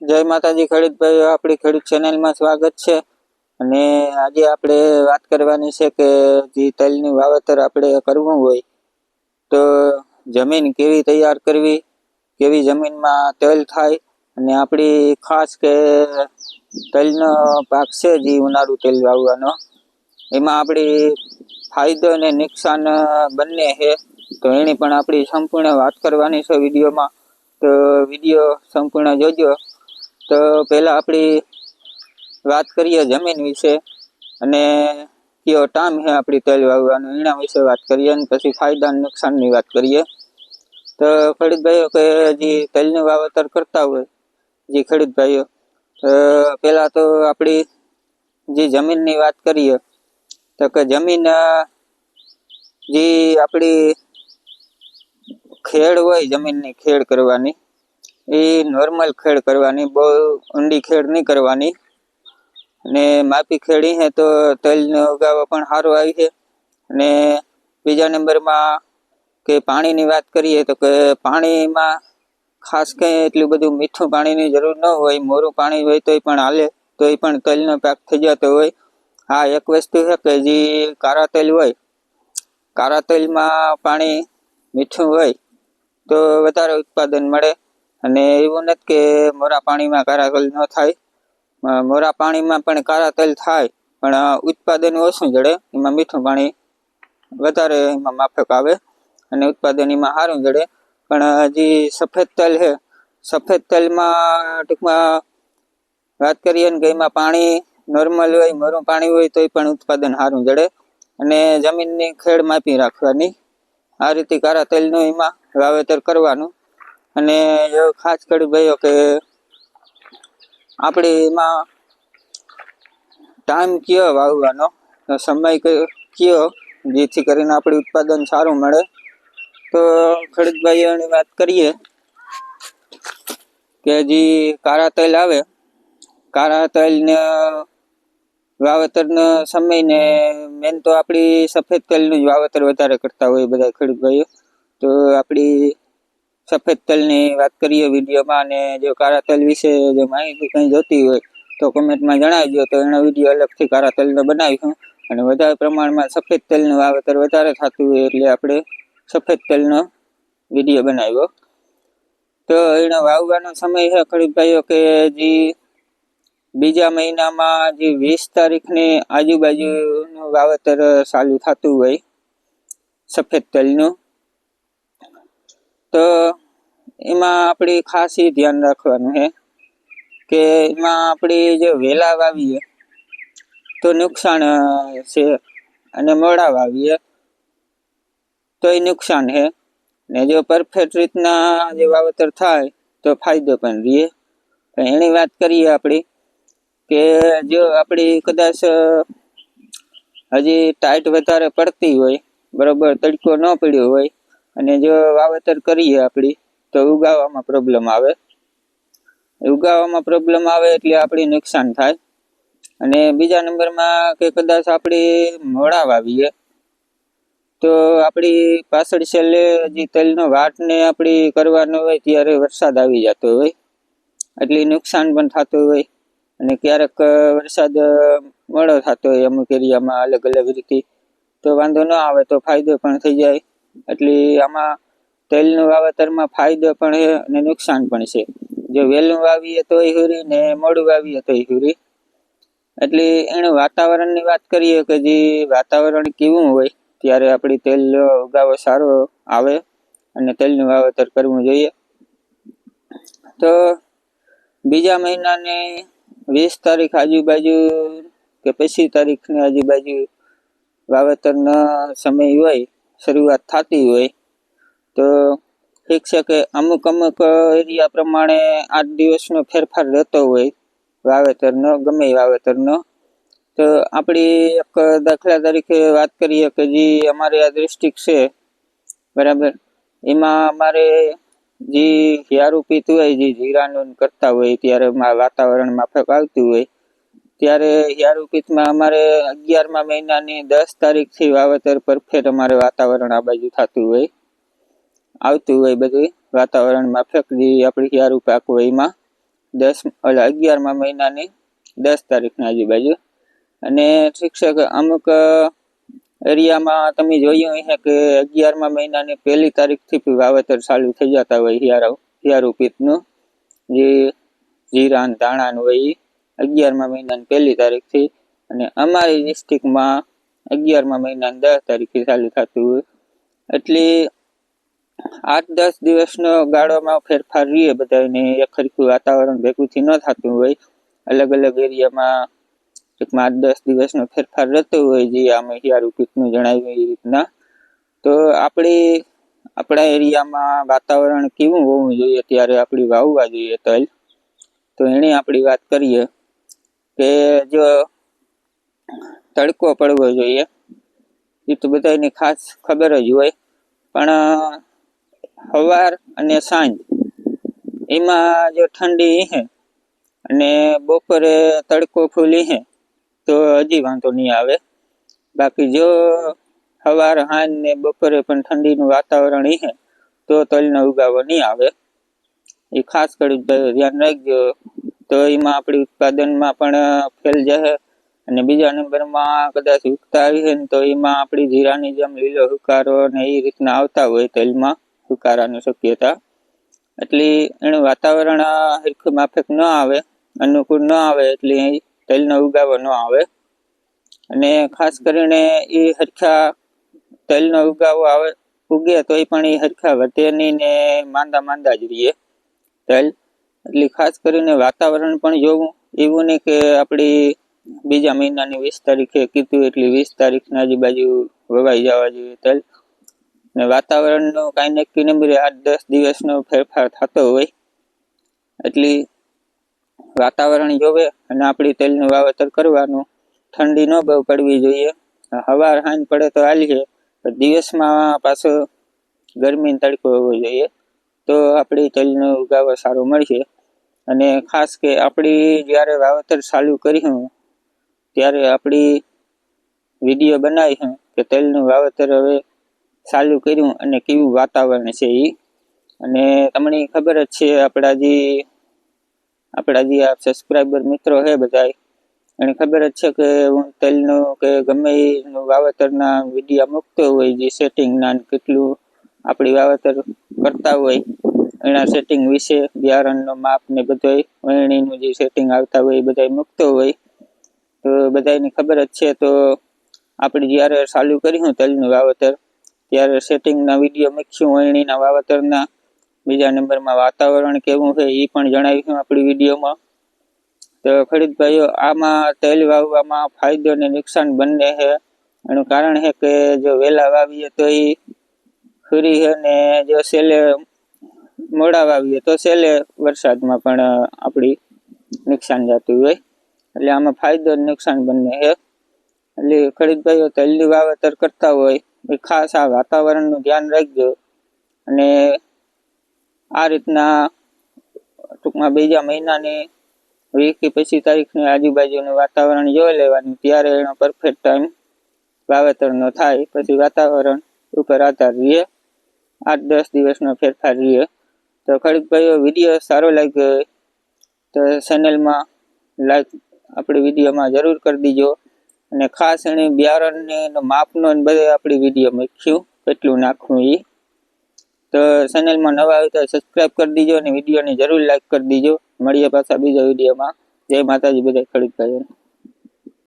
જય માતાજી ખેડૂત ભાઈઓ, આપણી ખેડૂત ચેનલમાં સ્વાગત છે। અને આજે આપણે વાત કરવાની છે કે જે તલનું વાવેતર આપણે કરવું હોય તો જમીન કેવી તૈયાર કરવી, કેવી જમીનમાં તલ થાય, અને આપણી ખાસ કે તલનો પાક છે જે ઉનાળુ તેલ વાવવાનો, એમાં આપણી ફાયદો અને નુકસાન બંને છે, તો એની પણ આપણી સંપૂર્ણ વાત કરવાની છે વિડીયોમાં। તો વિડીયો સંપૂર્ણ જોજો। તો પહેલા આપણી વાત કરીએ જમીન વિશે અને કયો ટાઈમ છે આપણી તલ વાવવાનો એના વિશે વાત કરીએ, અને પછી ફાયદા અને નુકસાનની વાત કરીએ। તો ખેડૂત ભાઈઓ કે જે તલનું વાવેતર કરતા હોય જે ખેડૂત ભાઈઓ, પહેલા તો આપણી જે જમીનની વાત કરીએ તો કે જમીન જે આપણી ખેડ હોય, જમીનની ખેડ કરવાની એ નોર્મલ ખેડ કરવાની, બહુ ઊંડી ખેડ નહીં કરવાની। અને માપી ખેડી છે તો તલનો ઉગાવો પણ સારો આવી છે। અને બીજા નંબરમાં કે પાણીની વાત કરીએ તો કે પાણીમાં ખાસ કંઈ એટલું બધું મીઠું પાણીની જરૂર ન હોય, મોરું પાણી હોય તોય પણ હાલે, તોય પણ તલનો પાક થઈ જતો હોય। હા, એક વસ્તુ છે કે જે કાળા તલ હોય, કાળા તલમાં પાણી મીઠું હોય તો વધારે ઉત્પાદન મળે, અને એવું નથી કે મોરા પાણીમાં કાળા તલ ન થાય, મોરા પાણીમાં પણ કાળા તલ થાય પણ ઉત્પાદન ઓછું જડે, એમાં મીઠું પાણી વધારે એમાં માફક આવે અને ઉત્પાદન એમાં સારું જડે। પણ જે સફેદ તલ છે, સફેદ તલમાં ટૂંકમાં વાત કરીએ ને કે એમાં પાણી નોર્મલ હોય, મોરું પાણી હોય તોય પણ ઉત્પાદન સારું જડે, અને જમીનની ખેડ માપી રાખવાની। આ રીતે કાળા તલનું એમાં વાવેતર કરવાનું। અને ખાસ ખેડૂત ભાઈઓ કે આપણે એમાં ટાઈમ કયો વાવવાનો, સમય કયો જેથી કરીને આપણે ઉત્પાદન સારું મળે, તો ખેડૂત ભાઈઓની વાત કરીએ કે જે કાળા તલ આવે, કાળા તલને વાવેતરનો સમય ને મેન તો આપણી સફેદ તલનું જ વાવેતર વધારે કરતા હોય બધા ખેડૂત ભાઈઓ। તો આપણી સફેદ તલની વાત કરીએ વિડીયોમાં, અને જો કાળા તલ વિશે જો માહિતી કંઈ જોતી હોય તો કમેન્ટમાં જણાવજો, તો એનો વિડીયો અલગથી કાળા તલનો બનાવીશું। અને વધારે પ્રમાણમાં સફેદ તલનું વાવેતર વધારે થતું હોય એટલે આપણે સફેદ તલનો વિડીયો બનાવ્યો। તો એનો વાવવાનો સમય છે ખેડૂત ભાઈઓ કે જે બીજા મહિનામાં જે 20 તારીખની આજુબાજુનું વાવેતર ચાલુ થતું હોય સફેદ તલનું, તો એમાં આપણે ખાસ એ ધ્યાન રાખવાનું છે કે એમાં આપણે જો વહેલા વાવીએ તો નુકસાન છે, અને મોડા વાવીએ તોય નુકસાન છે, ને જો પરફેક્ટ રીતના જે વાવેતર થાય તો ફાયદો પણ રહે। એની વાત કરીએ આપણી કે જો આપણી કદાચ હજી ટાઈટ વધારે પડતી હોય, બરોબર તડકો ન પડ્યો હોય, અને જો વાવેતર કરીએ આપણી તો ઉગાવામાં પ્રોબ્લેમ આવે, ઉગાવામાં પ્રોબ્લેમ આવે એટલે આપણે નુકસાન થાય। અને બીજા નંબરમાં કે કદાચ આપણે મોડા વાવીએ તો આપણી પાછળ છેલ્લે જે તલનો વાટને આપણી કરવાનો હોય ત્યારે વરસાદ આવી જતો હોય એટલે નુકસાન પણ થતું હોય, અને ક્યારેક વરસાદ મોડો થતો હોય અમુક એરિયામાં અલગ અલગ રીતે, તો વાંધો ન આવે તો ફાયદો પણ થઈ જાય। એટલે આમાં તલનું વાવેતરમાં ફાયદો પણ છે અને નુકસાન પણ છે। જો વહેલું વાવીએ તોય હુરી ને મોડું વાવીએ તોય હુરી। એટલે એનું વાતાવરણની વાત કરીએ કે જે વાતાવરણ કેવું હોય ત્યારે આપણી તેલ ઉગાવો સારો આવે અને તેલનું વાવેતર કરવું જોઈએ। તો બીજા મહિનાની 20 તારીખ આજુબાજુ કે 25 તારીખની આજુબાજુ વાવેતરનો સમય હોય, શરૂઆત થતી હોય, તો ઠીક છે કે અમુક એરિયા પ્રમાણે 8 દિવસનો ફેરફાર રહેતો હોય વાવેતરનો, ગમે વાવેતરનો। તો આપણી એક દાખલા તરીકે વાત કરીએ કે જે અમારી આ ડિસ્ટ્રિક્ટ છે, બરાબર, એમાં અમારે જે યારૂપીત હોય, જે જીરાનું કરતા હોય ત્યારે વાતાવરણ માફક આવતું હોય, ત્યારે યારૂપીતમાં અમારે 11મા મહિનાની 10 તારીખથી વાવેતર પરફેક્ટ અમારે વાતાવરણ આ બાજુ થતું હોય, આવતું હોય બધું વાતાવરણ માફક જે આપણી યારૂ પાક હોય એમાં। 11મા મહિનાની 10 તારીખની આજુબાજુ. અને ઠીક છે કે અમુક એરિયામાં તમે જોયું હશે કે 11મા મહિનાની 1 તારીખથી વાવેતર ચાલુ થઈ જતા હોય હિયારું પિત્તનું, જે જીરા અને ધાણાનું હોય એ 11મા મહિનાની 1 તારીખથી. અને અમારી ડિસ્ટ્રિક્ટમાં 11મા મહિનાની 10 તારીખથી ચાલુ થતું હોય. એટલે 8-10 દિવસનો ગાળોમાં ફેરફાર રહીએ બધાને, એક સરખું વાતાવરણ ભેગુંથી ન થતું હોય. અલગ અલગ એરિયામાં 8-10 દિવસનો ફેરફાર રહેતો હોય, જે અમે હિયારું પિત્તનું જણાવ્યું એ રીતના. તો આપણા એરિયામાં વાતાવરણ કેવું હોવું જોઈએ ત્યારે આપણે વાવવા જોઈએ તલ, તો એની આપણી વાત કરીએ કે જો તડકો પડવો જોઈએ એ તો બધાને ખાસ ખબર જ હોય, પણ સવાર અને સાંજ એમાં જો ઠંડી હે અને બપોરે તડકો ફૂલ હે તો હજી વાંધો નહીં આવે. બાકી જો સવાર સાંજ ને બપોરે પણ ઠંડીનું વાતાવરણ હે તો તલનો ઉગાવો નહીં આવે. એ ખાસ કરી ધ્યાન રાખજો, તો એમાં આપણી ઉત્પાદનમાં પણ ફેલ જશે. અને બીજા નંબરમાં કદાચ ઉગતા આવી છે ને તો એમાં આપણી જીરાની જેમ લીલો હુકારો ને એ રીતના આવતા હોય તલમાં હુકારાની શક્યતા. એટલે એનું વાતાવરણ સરખું માફક ન આવે, અનુકૂળ ન આવે, એટલે તલનો ઉગાવો ન આવે. અને ખાસ કરીને એ હરખા તલનો ઉગાવો આવે ઉગે તો એ પણ એ હરખા વધે નહીં ને માંદા જ રહીએ તલ. એટલે ખાસ કરીને વાતાવરણ પણ જોવું, એવું નહીં કે આપણી બીજા મહિનાની 20 તારીખે કીધું એટલે 20 તારીખની આજુબાજુ વવાઈ જવા જોઈએ તલ. ને વાતાવરણનું કાંઈ નક્કી નંબરે 8-10 દિવસનો ફેરફાર થતો હોય, એટલે વાતાવરણ જોવે અને આપણી તલનું વાવેતર કરવાનું. ઠંડી ન બહુ પડવી જોઈએ, સવાર સાંજ પડે તો હાલીએ, દિવસમાં પાછો ગરમી તડકો હોવો જોઈએ તો આપણી તલનો ઉગાવો સારો મળશે. અને ખાસ કે આપણી જ્યારે વાવેતર ચાલુ કર્યું ત્યારે આપણી વિડીયો બનાવી કે તલનું વાવેતર હવે ચાલુ કર્યું અને કેવું વાતાવરણ છે એ. અને તમને ખબર જ છે આપણા જે આ સબસ્ક્રાઈબર મિત્રો છે બધા, એને ખબર જ છે કે હું તલનું કે ગમે એનું વાવેતરના વિડીયો મૂકતો હોય, જે સેટિંગના કેટલું આપણી વાવેતર કરતા હોય એના સેટિંગ વિશે, બિયારણનો માપ ને બધું વહેણીનું જે સેટિંગ આવતા હોય એ બધા મૂકતો હોય. તો બધાને ખબર જ છે. તો આપણે જ્યારે ચાલુ કર્યું તલનું વાવેતર ત્યારે સેટિંગના વિડીયો મૂકશું વહેણીના વાવેતરના. બીજા નંબરમાં વાતાવરણ કેવું છે એ પણ જણાવીશું આપણી વિડીયોમાં. તો ખેડૂત ભાઈઓ, આમાં તલ વાવવામાં ફાયદો અને નુકસાન બંને છે. એનું કારણ છે કે જો વહેલા વાવીએ તો એ ખુરી છે, ને જો છેલ્લે મોડા વાવીએ તો છેલ્લે વરસાદમાં પણ આપણી નુકસાન જતું હોય. એટલે આમાં ફાયદો અને નુકસાન બંને છે. એટલે ખેડૂત ભાઈઓ તલનું વાવેતર કરતા હોય એ ખાસ આ વાતાવરણનું ધ્યાન રાખજો. અને આ રીતના ટૂંકમાં બીજા મહિનાની 20 કે 25 તારીખની આજુબાજુનું વાતાવરણ જોઈ લેવાનું, ત્યારે એનો પરફેક્ટ ટાઈમ વાવેતરનો થાય. પછી વાતાવરણ ઉપર આધાર રહીએ, 8-10 દિવસનો ફેરફાર રહીએ. તો ખેડૂત ભાઈઓ, વિડીયો સારો લાગ્યો હોય તો ચેનલમાં લાઈક આપણી વિડીયોમાં જરૂર કરી દીજો. અને ખાસ એને બિયારણને માપનો ને બધે આપણી વિડીયો મૂકશું કેટલું નાખવું એ. તો ચેનલમાં નવા હોય તો સબસ્ક્રાઈબ કરી દીજો અને વિડીયોને જરૂર લાઈક કરી દીજો. મળીએ પાછા બીજા વિડીયોમાં. જય માતાજી બધા ખેડૂત ભાઈઓને.